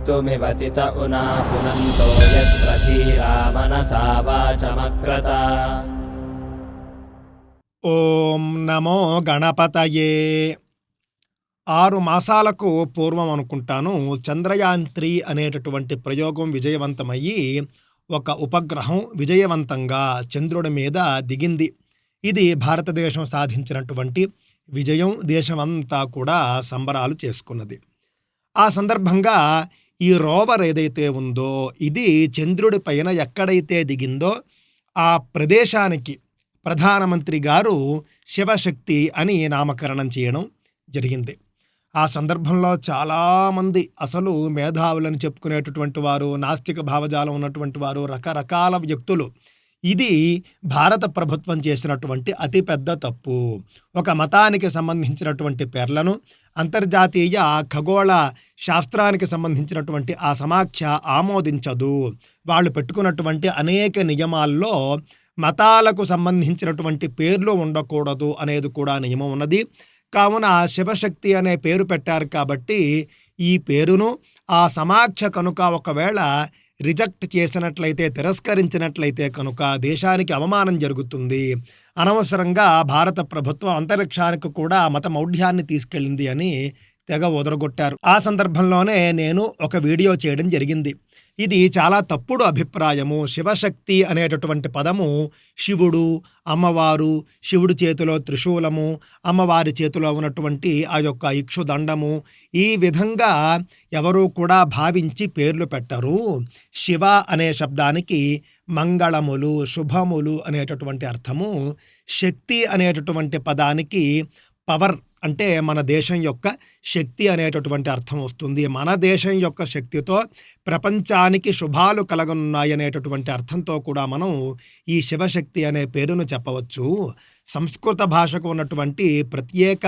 मृत्युमिवतित उना पुनन्तो यत्र धीरा मनसा वाचमक्रत। ఓం నమో గణపతయే. 6 మాసాలకు పూర్వం అనుకుంటాను చంద్రయాన్-3 అనేటటువంటి ప్రయోగం విజయవంతమయ్యి ఒక ఉపగ్రహం విజయవంతంగా చంద్రుడి మీద దిగింది. ఇది భారతదేశం సాధించినటువంటి విజయం. దేశమంతా కూడా సంబరాలు చేసుకున్నది. ఆ సందర్భంగా ఈ రోవర్ ఏదైతే ఉందో ఇది చంద్రుడి పైన ఎక్కడైతే దిగిందో ఆ ప్రదేశానికి ప్రధానమంత్రి గారు శివశక్తి అని నామకరణం చేయడం జరిగింది. ఆ సందర్భంలో చాలామంది అసలు మేధావులను చెప్పుకునేటటువంటి వారు, నాస్తిక భావజాలం ఉన్నటువంటి వారు, రకరకాల వ్యక్తులు ఇది భారత ప్రభుత్వం చేసినటువంటి అతిపెద్ద తప్పు. ఒక మతానికి సంబంధించినటువంటి పేర్లను అంతర్జాతీయ ఖగోళ శాస్త్రానికి సంబంధించినటువంటి ఆ సమాఖ్య ఆమోదించదు. వాళ్ళు పెట్టుకున్నటువంటి అనేక నియమాల్లో మతాలకు సంబంధించినటువంటి పేర్లు ఉండకూడదు అనేది కూడా నియమం ఉన్నది. కావున శివశక్తి అనే పేరు పెట్టారు కాబట్టి ఈ పేరును ఆ సమాఖ్య కనుక ఒకవేళ రిజెక్ట్ చేసినట్లయితే, తిరస్కరించినట్లయితే కనుక దేశానికి అవమానం జరుగుతుంది. అనవసరంగా భారత ప్రభుత్వం అంతరిక్షానికి కూడా మత మౌఢ్యాన్ని తీసుకెళ్ళింది అని తెగ ఒదరగొట్టారు. ఆ సందర్భంలోనే నేను ఒక వీడియో చేయడం జరిగింది. ఇది చాలా తప్పుడు అభిప్రాయము. శివశక్తి అనేటటువంటి పదము శివుడు, అమ్మవారు, శివుడి చేతిలో త్రిశూలము, అమ్మవారి చేతిలో ఉన్నటువంటి ఆ యొక్క ఇక్షుదండము, ఈ విధంగా ఎవరూ కూడా భావించి పేర్లు పెట్టరు. శివ అనే శబ్దానికి మంగళములు, శుభములు అనేటటువంటి అర్థము. శక్తి అనేటటువంటి పదానికి పవర్ అంటే మన దేశం యొక్క శక్తి అనేటటువంటి అర్థం వస్తుంది. మన దేశం యొక్క శక్తితో ప్రపంచానికి శుభాలు కలగనున్నాయనేటటువంటి అర్థంతో కూడా మనం ఈ శివశక్తి అనే పేరును చెప్పవచ్చు. సంస్కృత భాషకు ఉన్నటువంటి ప్రత్యేక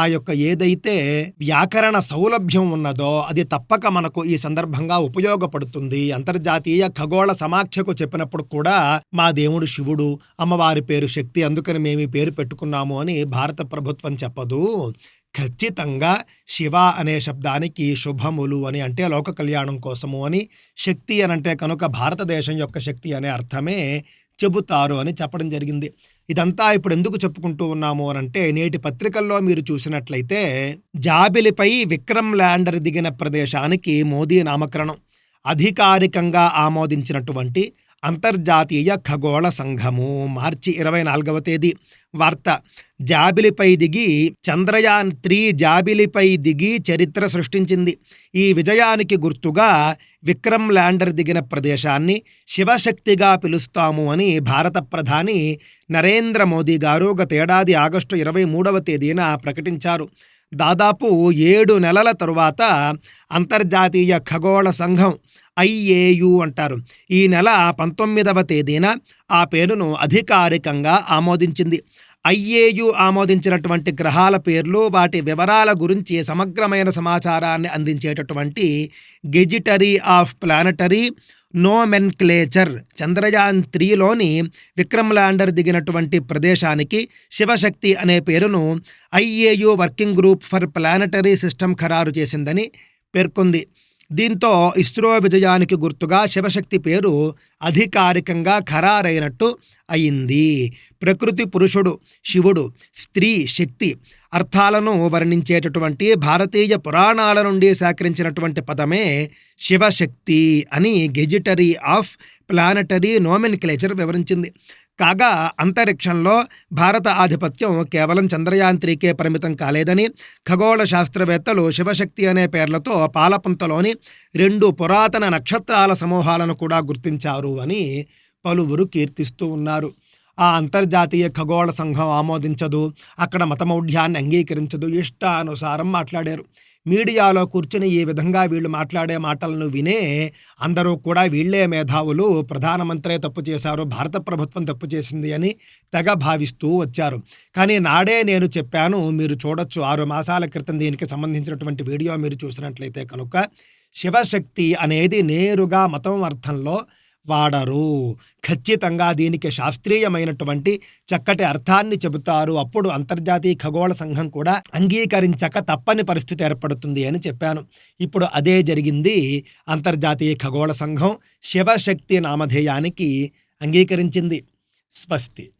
ఆ యొక్క ఏదైతే వ్యాకరణ సౌలభ్యం ఉన్నదో అది తప్పక మనకు ఈ సందర్భంగా ఉపయోగపడుతుంది. అంతర్జాతీయ ఖగోళ సమాఖ్యకు చెప్పినప్పుడు కూడా మా దేవుడు శివుడు, అమ్మవారి పేరు శక్తి, అందుకని మేము ఈ పేరు పెట్టుకున్నాము అని భారత ప్రభుత్వం చెప్పదు. ఖచ్చితంగా శివ అనే శబ్దానికి శుభములు అని అంటే లోక కళ్యాణం కోసము అని, శక్తి అని అంటే కనుక భారతదేశం యొక్క శక్తి అనే అర్థమే చెబుతారు అని చెప్పడం జరిగింది. ఇదంతా ఇప్పుడు ఎందుకు చెప్పుకుంటూ ఉన్నాము అని అంటే నేటి పత్రికల్లో మీరు చూసినట్లయితే జాబిలిపై విక్రమ్ ల్యాండర్ దిగిన ప్రదేశానికి మోదీ నామకరణం అధికారికంగా ఆమోదించినటువంటి అంతర్జాతీయ ఖగోళ సంఘము మార్చి 24వ తేదీ వార్త. జాబిలిపై దిగి చంద్రయాన్-3 జాబిలిపై దిగి చరిత్ర సృష్టించింది. ఈ విజయానికి గుర్తుగా విక్రమ్ ల్యాండర్ దిగిన ప్రదేశాన్ని శివశక్తిగా పిలుస్తాము అని భారత ప్రధాని నరేంద్ర మోదీ గారు గత ఏడాది ఆగస్టు 23వ తేదీన ప్రకటించారు. దాదాపు 7 నెలల తరువాత అంతర్జాతీయ ఖగోళ సంఘం IAU అంటారు. ఈ నెల 19వ తేదీన ఆ పేరును అధికారికంగా ఆమోదించింది. IAU ఆమోదించినటువంటి గ్రహాల పేర్లు, వాటి వివరాల గురించి సమగ్రమైన సమాచారాన్ని అందించేటటువంటి గెజిటరీ ఆఫ్ ప్లానటరీ నోమెన్క్లేచర్ చంద్రయాన్-3లోని విక్రమ్ ల్యాండర్ దిగినటువంటి ప్రదేశానికి శివశక్తి అనే పేరును IAU working group for planetary system ఖరారు చేసిందని పేర్కొంది. దీంతో ఇస్రో విజయానికి గుర్తుగా శివశక్తి పేరు అధికారికంగా ఖరారైనట్టు అయింది. ప్రకృతి పురుషుడు శివుడు, స్త్రీ శక్తి అర్థాలను వర్ణించేటటువంటి భారతీయ పురాణాల నుండి సేకరించినటువంటి పదమే శివశక్తి అని గెజిటరీ ఆఫ్ ప్లానటరీ నోమెన్క్లేచర్ వివరించింది. కాగా అంతరిక్షంలో భారత ఆధిపత్యం కేవలం చంద్రయాన్-3కే పరిమితం కాలేదని ఖగోళ శాస్త్రవేత్తలు శివశక్తి అనే పేర్లతో పాలపుంతలోని 2 పురాతన నక్షత్రాల సమూహాలను కూడా గుర్తించారు అని పలువురు కీర్తిస్తూ ఉన్నారు. ఆ అంతర్జాతీయ ఖగోళ సంఘం ఆమోదించదు, అక్కడ మతమౌఢ్యాన్ని అంగీకరించదు, ఇష్టానుసారం మాట్లాడారు. మీడియాలో కూర్చుని ఈ విధంగా వీళ్ళు మాట్లాడే మాటలను వినే అందరూ కూడా వీళ్లే మేధావులు, ప్రధానమంత్రే తప్పు చేశారు, భారత ప్రభుత్వం తప్పు చేసింది అని తెగ భావిస్తూ వచ్చారు. కానీ నాడే నేను చెప్పాను, మీరు చూడొచ్చు 6 మాసాల క్రితం దీనికి సంబంధించినటువంటి వీడియో మీరు చూసినట్లయితే కనుక శివశక్తి అనేది నేరుగా మతం అర్థంలో వాడరు. ఖచ్చితంగా దీనికి శాస్త్రీయమైనటువంటి చక్కటి అర్థాన్ని చెబుతారు. అప్పుడు అంతర్జాతీయ ఖగోళ సంఘం కూడా అంగీకరించక తప్పని పరిస్థితి ఏర్పడుతుంది అని చెప్పాను. ఇప్పుడు అదే జరిగింది. అంతర్జాతీయ ఖగోళ సంఘం శివశక్తి నామధేయానికి అంగీకరించింది. స్వస్తి.